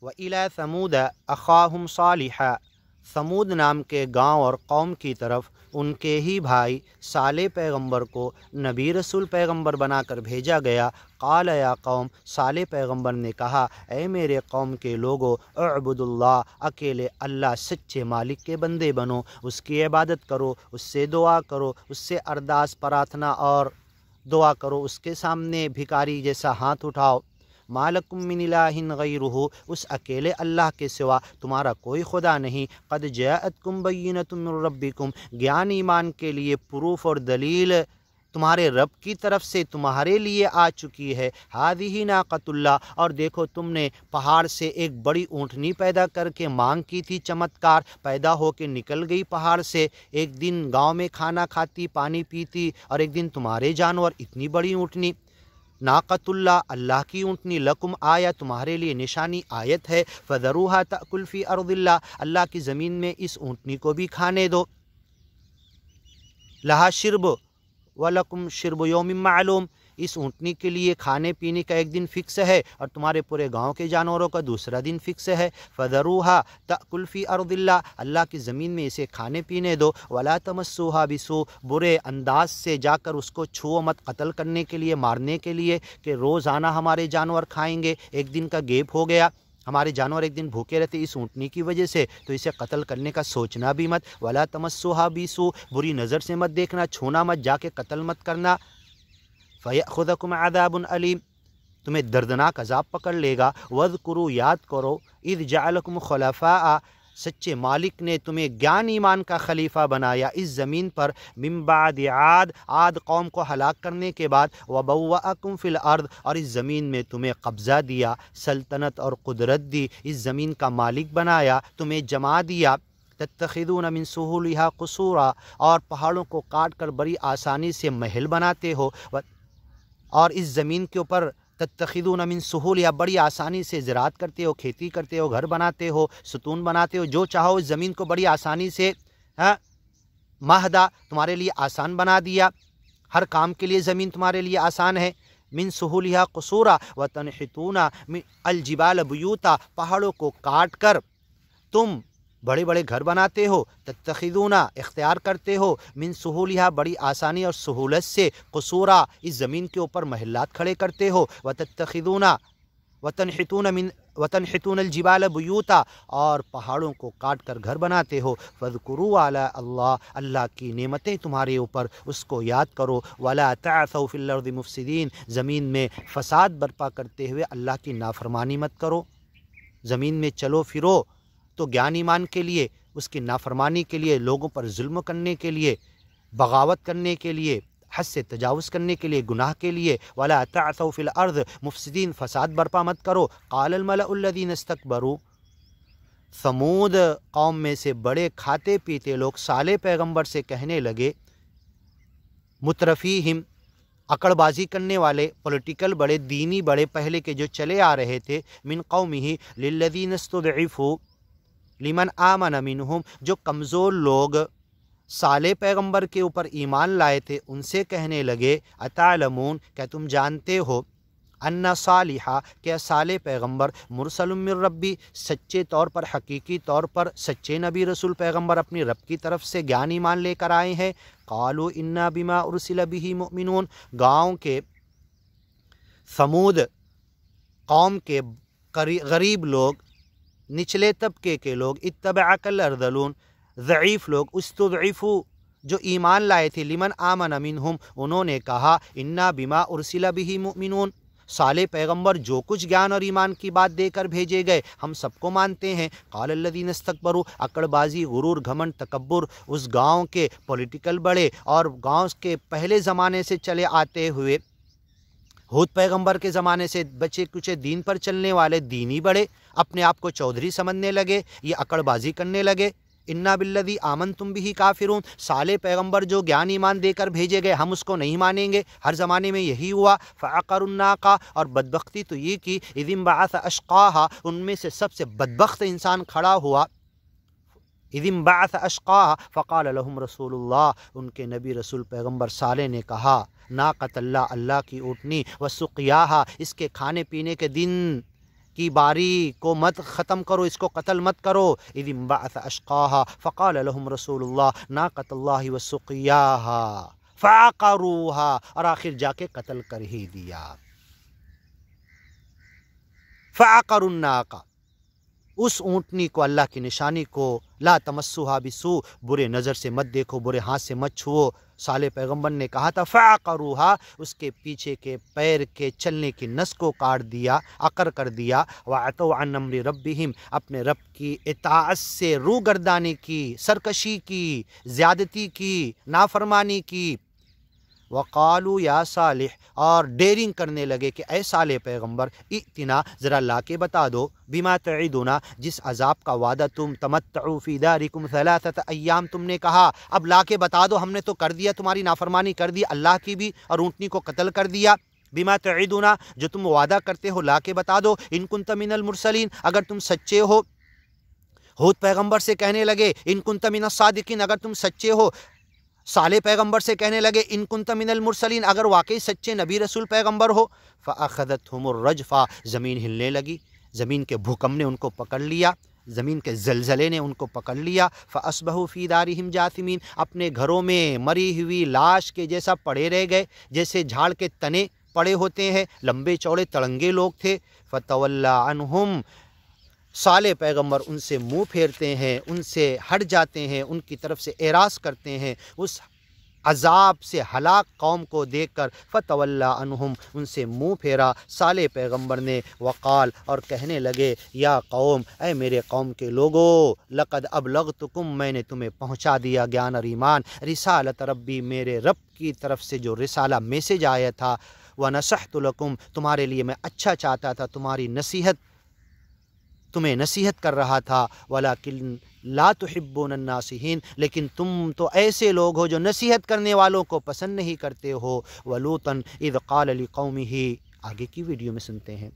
وَإِلَىٰ ثَمُودَ اخاھم صالحا، ثمود نام کے گاؤں اور قوم کی طرف ان کے ہی بھائی صالح پیغمبر کو نبی رسول پیغمبر بنا کر بھیجا گیا۔ قال یا قوم، صالح پیغمبر نے کہا اے میرے قوم کے لوگو، اعبدوا اللہ، اکیلے اللہ سچے مالک کے بندے بنو، اس کی عبادت کرو، اس سے دعا کرو، اس سے ارداس پرارتھنا اور دعا کرو، اس کے سامنے بھکاری جیسا ہاتھ اٹھاؤ۔ ما لکم من الہ غیرہ، اس اکیلے اللہ کے سوا تمہارا کوئی خدا نہیں۔ قد جائتکم بینۃ من ربکم، گیان ایمان کے لیے پروف اور دلیل تمہارے رب کی طرف سے تمہارے لیے آ چکی ہے۔ ہذہ ناقۃ اللہ، اور دیکھو تم نے پہاڑ سے ایک بڑی اونٹنی پیدا کر کے مانگ کی تھی، چمتکار پیدا ہو کے نکل گئی پہاڑ سے، ایک دن گاؤں میں کھانا کھاتی پانی پیتی اور ایک دن تمہارے جانور، اتنی بڑی اونٹنی۔ ناقۃ اللہ، اللہ کی اونٹنی، لکم آیا، تمہارے لیے نشانی آیت ہے، فذروها تأکل فی ارض اللہ، اللہ کی زمین میں اس اونٹنی کو بھی کھانے دو۔ لہا شرب ولکم شرب یوم معلوم، اس اونٹنی کے لیے کھانے پینے کا ایک دن فکس ہے اور تمہارے پورے گاؤں کے جانوروں کا دوسرا دن فکس ہے۔ فذروها تأکل فی ارض اللہ، اللہ کی زمین میں اسے کھانے پینے دو۔ ولا تمسوها بسوء، برے انداز سے جا کر اس کو چھو مت، قتل کرنے کے لیے، مارنے کے لیے کہ روزانہ ہمارے جانور کھائیں گے، ایک دن کا گیپ ہو گیا، ہمارے جانور ایک دن بھوکے رہتے اس اونٹنی کی وجہ سے، تو اسے قتل کرنے کا سوچنا بھی مت۔ ولا تمسوها بسوء، بری نظر سے مت دیکھنا، چھونا مت، جا کے قتل مت کرنا۔ فَيَأْخُذَكُمْ عَذَابٌ أَلِيمٌ، تمہیں دردناک عذاب پکڑ لے گا۔ وَاذْكُرُوا، یاد کرو، اِذْ جَعَلَكُمْ خُلَفَاءَ، سچے مالک نے تمہیں گیان ایمان کا خلیفہ بنایا اس زمین پر، من بعد عاد، عاد قوم کو ہلاک کرنے کے بعد، وَبَوَّأَكُمْ فِي الْأَرْضِ، اور اس زمین میں تمہیں قبضہ دیا، سلطنت اور قدرت دی، اس زمین کا مالک بنایا، تمہیں جما دیا۔ تتخذون من سہولها قصورا، اور پہاڑوں کو کاٹ کر بڑی آسانی سے محل بناتے ہو، اور اس زمین کے اوپر تتخذون من سہولها، بڑی آسانی سے زراعت کرتے ہو، کھیتی کرتے ہو، گھر بناتے ہو، ستون بناتے ہو، جو چاہو اس زمین کو بڑی آسانی سے مہدا، تمہارے لیے آسان بنا دیا، ہر کام کے لیے زمین تمہارے لیے آسان ہے۔ من سہولها قصورا وتنحتون الجبال بیوتا، پہاڑوں کو کاٹ کر تم بڑے بڑے گھر بناتے ہو، تتخذون اختیار کرتے ہو، من سہولها بڑی آسانی اور سہولت سے، قصورا اس زمین کے اوپر محلات کھڑے کرتے ہو، وتنحتون الجبال بیوتا، اور پہاڑوں کو کاٹ کر گھر بناتے ہو۔ فاذکروا علی اللہ، اللہ کی نعمتیں تمہارے اوپر، اس کو یاد کرو۔ ولا تعثوا فی الارض مفسدین، زمین میں فساد برپا کرتے ہوئے اللہ کی نافرمانی مت کرو۔ زمین میں چلو پھرو تو گیان ایمان کے لیے، اس کی نافرمانی کے لیے، لوگوں پر ظلم کرنے کے لیے، بغاوت کرنے کے لیے، حد سے تجاوز کرنے کے لیے، گناہ کے لیے۔ ولا تعثوا فی الارض مفسدین، فساد برپا مت کرو۔ قال الملأ الذین استکبروا، ثمود قوم میں سے بڑے کھاتے پیتے لوگ صالح پیغمبر سے کہنے لگے، مترفیہم، اکڑ بازی کرنے والے، پولیٹیکل بڑے، دینی بڑے پہلے کے جو چلے آ رہے تھے، من قومہ للذین استضعفوا لمن آمن منہم، جو کمزور لوگ صالح پیغمبر کے اوپر ایمان لائے تھے ان سے کہنے لگے، اتعلمون، کیا تم جانتے ہو، ان صالحا، کیا صالح پیغمبر، مرسل من ربی، سچے طور پر، حقیقی طور پر سچے نبی رسول پیغمبر اپنی رب کی طرف سے گیان ایمان لے کر آئے ہیں۔ قالوا انا بما ارسل به مؤمنون، گاؤں کے ثمود قوم کے غریب لوگ، نچلے طبقے کے لوگ، اتبعک الارذلون، ضعیف لوگ، استضعفوا، جو ایمان لائے تھے، لمن آمن منہم، انہوں نے کہا، انا بما ارسل به مؤمنون، صالح پیغمبر جو کچھ گیان اور ایمان کی بات دے کر بھیجے گئے ہم سب کو مانتے ہیں۔ قال الذین استکبروا، اکڑ بازی، غرور، گھمنڈ، تکبر، اس گاؤں کے پولیٹیکل بڑے اور گاؤں کے پہلے زمانے سے چلے آتے ہوئے ہود پیغمبر کے زمانے سے بچے کچھ دین پر چلنے والے دینی بڑے، اپنے آپ کو چودھری سمجھنے لگے، یہ اکڑ بازی کرنے لگے۔ انا بالذی آمنتم بہ کافرون، صالح پیغمبر جو گیان ایمان دے کر بھیجے گئے ہم اس کو نہیں مانیں گے، ہر زمانے میں یہی ہوا۔ فعقروا الناقہ، اور بدبختی تو یہ کی، اذ انبعث اشقاہا، ان میں سے سب سے بدبخت انسان کھڑا ہوا، اذ انبعث اشقاہا فقال لهم رسول اللہ، ان کے نبی رسول پیغمبر صالح نے کہا، ناقۃ اللہ، اللہ کی اونٹنی، وسقیاہا، اس کے کھانے پینے کے دن کی باری کو مت ختم کرو، اس کو قتل مت کرو۔ اذ انبعث اشقاها فقال لهم رسول اللہ ناقۃ اللہ وسقیاها فعقروها، اور آخر جا کے قتل کر ہی دیا۔ فعقروا الناقہ، اس اونٹنی کو، اللہ کی نشانی کو، لا تمسوها بسوء، برے نظر سے مت دیکھو، برے ہاتھ سے مت چھوؤ۔ صالح پیغمبر نے کہا تھا فعقروها، اس کے پیچھے کے پیر کے چلنے کی نس کو کاٹ دیا، عقر کر دیا۔ وعتوا عن امر ربہم، اپنے رب کی اطاعت سے روگردانی کی، سرکشی کی، زیادتی کی، نافرمانی کی۔ وقالوا یا صالح، اور ڈیرنگ کرنے لگے کہ اے صالح پیغمبر، ائتنا، ذرا لا کے بتا دو، بما تعدنا، جس عذاب کا وعدہ تم، تمتعوا فی دارکم ثلاثۃ ایام، تم نے کہا اب لا کے بتا دو، ہم نے تو کر دیا، تمہاری نافرمانی کر دی اللہ کی بھی، اور اونٹنی کو قتل کر دیا۔ بما تعدنا، جو تم وعدہ کرتے ہو، لا کے بتا دو، ان کنت من المرسلین، اگر تم سچے ہو۔ ہود پیغمبر سے کہنے لگے ان کنت من الصادقین، اگر تم سچے ہو۔ صالح پیغمبر سے کہنے لگے ان کنت من المرسلین، اگر واقعی سچے نبی رسول پیغمبر ہو۔ فاخذتهم الرجفہ، زمین ہلنے لگی، زمین کے بھوکم نے ان کو پکڑ لیا، زمین کے زلزلے نے ان کو پکڑ لیا۔ فاصبحوا فی دارہم جاثمین، اپنے گھروں میں مری ہوئی لاش کے جیسا پڑے رہ گئے، جیسے جھاڑ کے تنے پڑے ہوتے ہیں، لمبے چوڑے تڑنگے لوگ تھے۔ فتولی عنہم، صالح پیغمبر ان سے منہ پھیرتے ہیں، ان سے ہٹ جاتے ہیں، ان کی طرف سے اعراض کرتے ہیں اس عذاب سے ہلاک قوم کو دیکھ کر۔ فتولی عنہم، ان سے منہ پھیرا صالح پیغمبر نے۔ وقال، اور کہنے لگے یا قوم، اے میرے قوم کے لوگو، لقد ابلغتکم، میں نے تمہیں پہنچا دیا گیان اور ایمان، رسالت ربی، میرے رب کی طرف سے جو رسالہ میسج آیا تھا، ونصحت لکم، تمہارے لیے میں اچھا چاہتا تھا، تمہیں نصیحت کر رہا تھا۔ ولیکن لا تحبون الناصحین، لیکن تم تو ایسے لوگ ہو جو نصیحت کرنے والوں کو پسند نہیں کرتے ہو۔ ولوطا اذ قال لقومہ، آگے کی ویڈیو میں سنتے ہیں۔